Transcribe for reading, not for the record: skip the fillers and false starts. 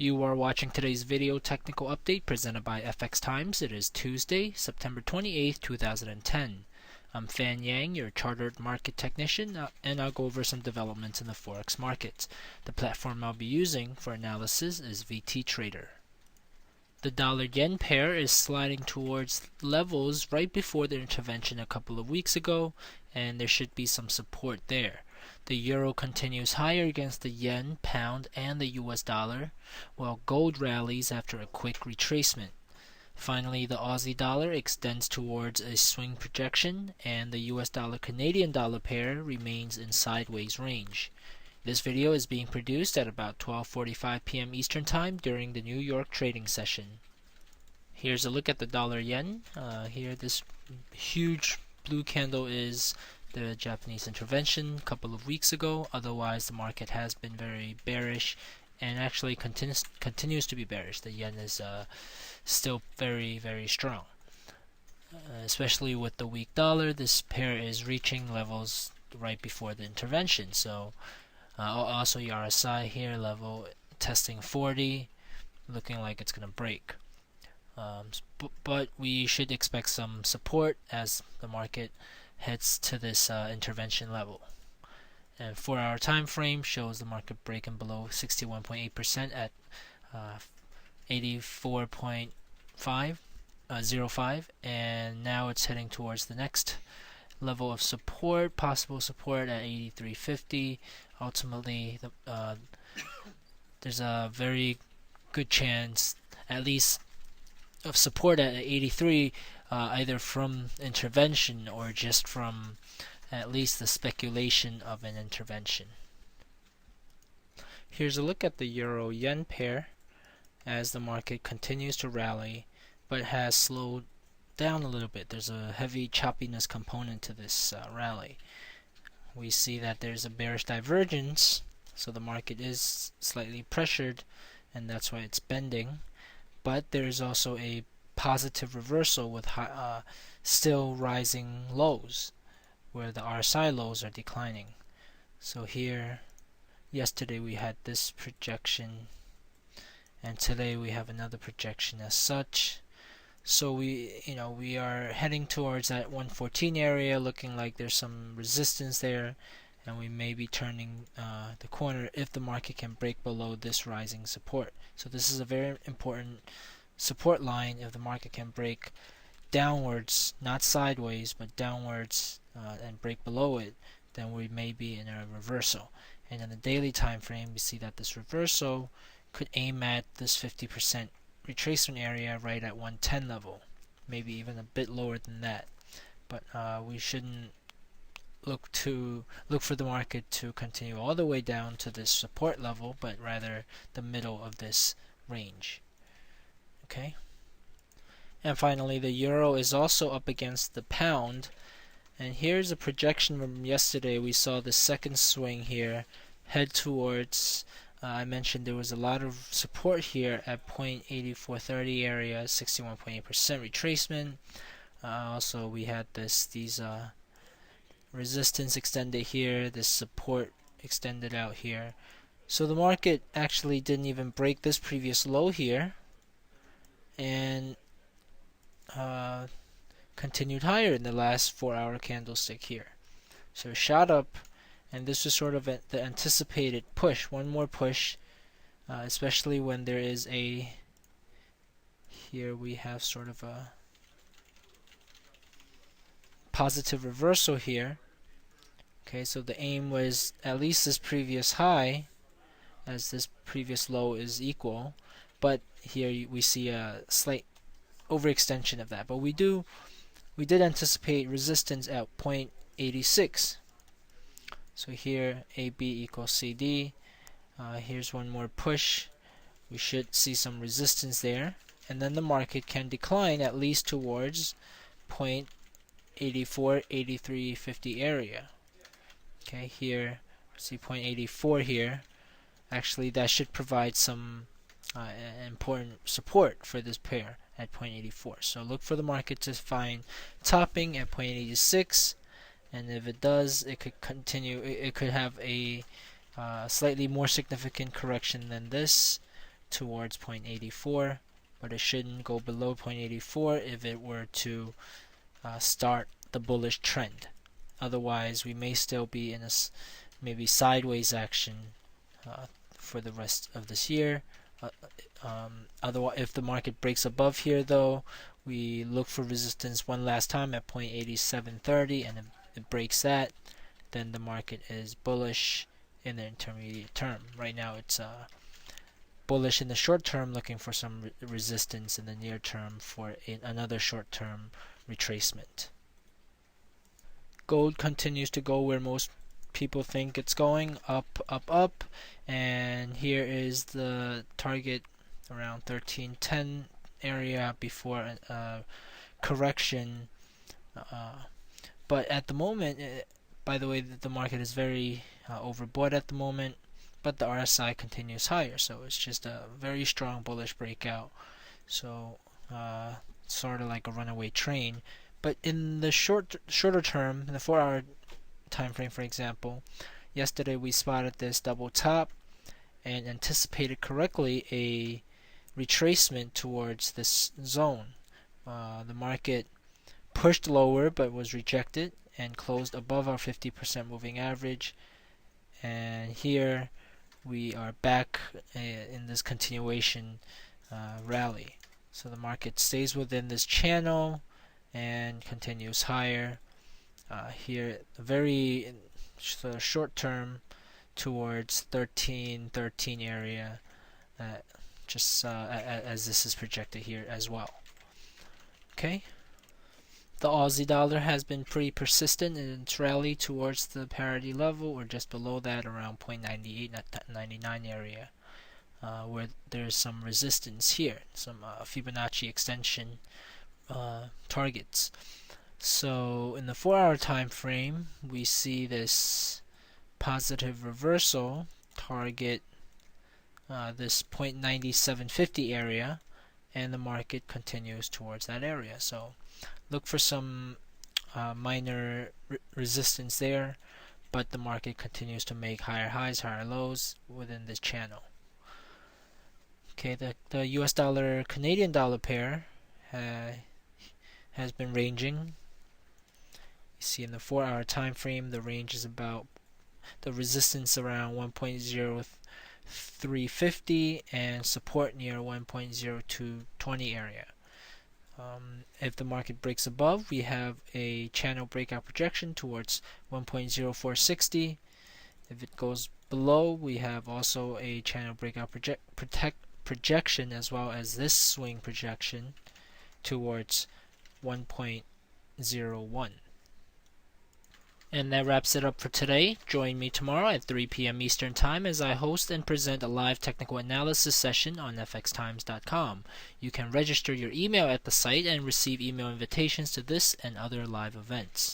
You are watching today's video technical update presented by FX Times. It is Tuesday, September 28th, 2010. I'm Fan Yang, your chartered market technician, and I'll go over some developments in the Forex markets. The platform I'll be using for analysis is VT Trader. The dollar-yen pair is sliding towards levels right before the intervention a couple of weeks ago, and there should be some support there. The euro continues higher against the yen, pound, and the US dollar, while gold rallies after a quick retracement. Finally, the Aussie dollar extends towards a swing projection, and the US dollar-Canadian dollar pair remains in sideways range. This video is being produced at about 12:45 p.m. Eastern Time during the New York trading session. Here's a look at the dollar-yen. Here, this huge blue candle is the Japanese intervention a couple of weeks ago. Otherwise, the market has been very bearish and actually continues to be bearish. The yen is still very, very strong. Especially with the weak dollar, this pair is reaching levels right before the intervention. So also your RSI here level testing 40, looking like it's going to break. But we should expect some support as the market heads to this intervention level. And 4-hour time frame shows the market breaking below 61.8% at 84.05, and now it's heading towards the next level of support, possible support at 83.50. Ultimately, there's a very good chance, at least, of support at 83, either from intervention or just from at least the speculation of an intervention. Here's a look at the euro-yen pair as the market continues to rally but has slowed down a little bit. There's a heavy choppiness component to this rally. We see that there's a bearish divergence, so the market is slightly pressured, and that's why it's bending. But there is also a positive reversal with still rising lows, where the RSI lows are declining. So here, yesterday we had this projection, and today we have another projection as such. So we are heading towards that 114 area, looking like there's some resistance there, and we may be turning the corner if the market can break below this rising support. So this is a very important support line. If the market can break downwards, not sideways, but downwards, and break below it, then we may be in a reversal. And in the daily time frame, we see that this reversal could aim at this 50% retracement area right at 110 level, maybe even a bit lower than that. But we shouldn't look for the market to continue all the way down to this support level, but rather the middle of this range. Okay. And finally, the euro is also up against the pound. And here's a projection from yesterday. We saw the second swing here head towards, I mentioned there was a lot of support here at 0.8430 area, 61.8% retracement. Also, we had these resistance extended here, this support extended out here. So the market actually didn't even break this previous low here, and continued higher in the last 4-hour candlestick here. So shot up, and this was sort of the anticipated push, one more push, especially when there is here we have sort of a positive reversal here. Okay, so the aim was at least this previous high, as this previous low is equal, but here we see a slight overextension of that. But we did anticipate resistance at 0.86. So here AB equals CD. Here's one more push. We should see some resistance there, and then the market can decline at least towards 0.84, 83, 50 area. Okay, here see 0.84 here. Actually, that should provide some important support for this pair at 0.84. So look for the market to find topping at 0.86, and if it does, it could continue. It could have a slightly more significant correction than this, towards 0.84, but it shouldn't go below 0.84 if it were to start the bullish trend. Otherwise, we may still be in a maybe sideways action for the rest of this year. Otherwise, if the market breaks above here, though, we look for resistance one last time at 0.8730, and if it breaks that, then the market is bullish in the intermediate term. Right now, it's bullish in the short term, looking for some resistance in the near term for another short term retracement. Gold continues to go where most people think it's going, up, up, up, and here is the target around 1310 area before a correction. But at the moment, by the way, the market is very overbought at the moment, but the RSI continues higher, so it's just a very strong bullish breakout. So sort of like a runaway train. But in the shorter term, in the 4-hour time frame, for example, yesterday we spotted this double top and anticipated correctly a retracement towards this zone. The market pushed lower but was rejected and closed above our 50% moving average, and here we are back in this continuation rally. So the market stays within this channel and continues higher. Here, very short term towards 1313 area, just as this is projected here as well. Okay. The Aussie dollar has been pretty persistent in its rally towards the parity level, or just below that, around 0.98, 99 area, where there's some resistance here, some Fibonacci extension targets. So in the 4-hour time frame, we see this positive reversal target, this 0.9750 area, and the market continues towards that area. So look for some minor resistance there, but the market continues to make higher highs, higher lows within this channel. Okay, the US dollar Canadian dollar pair has been ranging. You see in the 4-hour time frame, the range is about the resistance around 1.0350 and support near 1.0220 area. If the market breaks above, we have a channel breakout projection towards 1.0460. If it goes below, we have also a channel breakout projection, as well as this swing projection towards 1.01. And that wraps it up for today. Join me tomorrow at 3 p.m. Eastern Time as I host and present a live technical analysis session on fxtimes.com. You can register your email at the site and receive email invitations to this and other live events.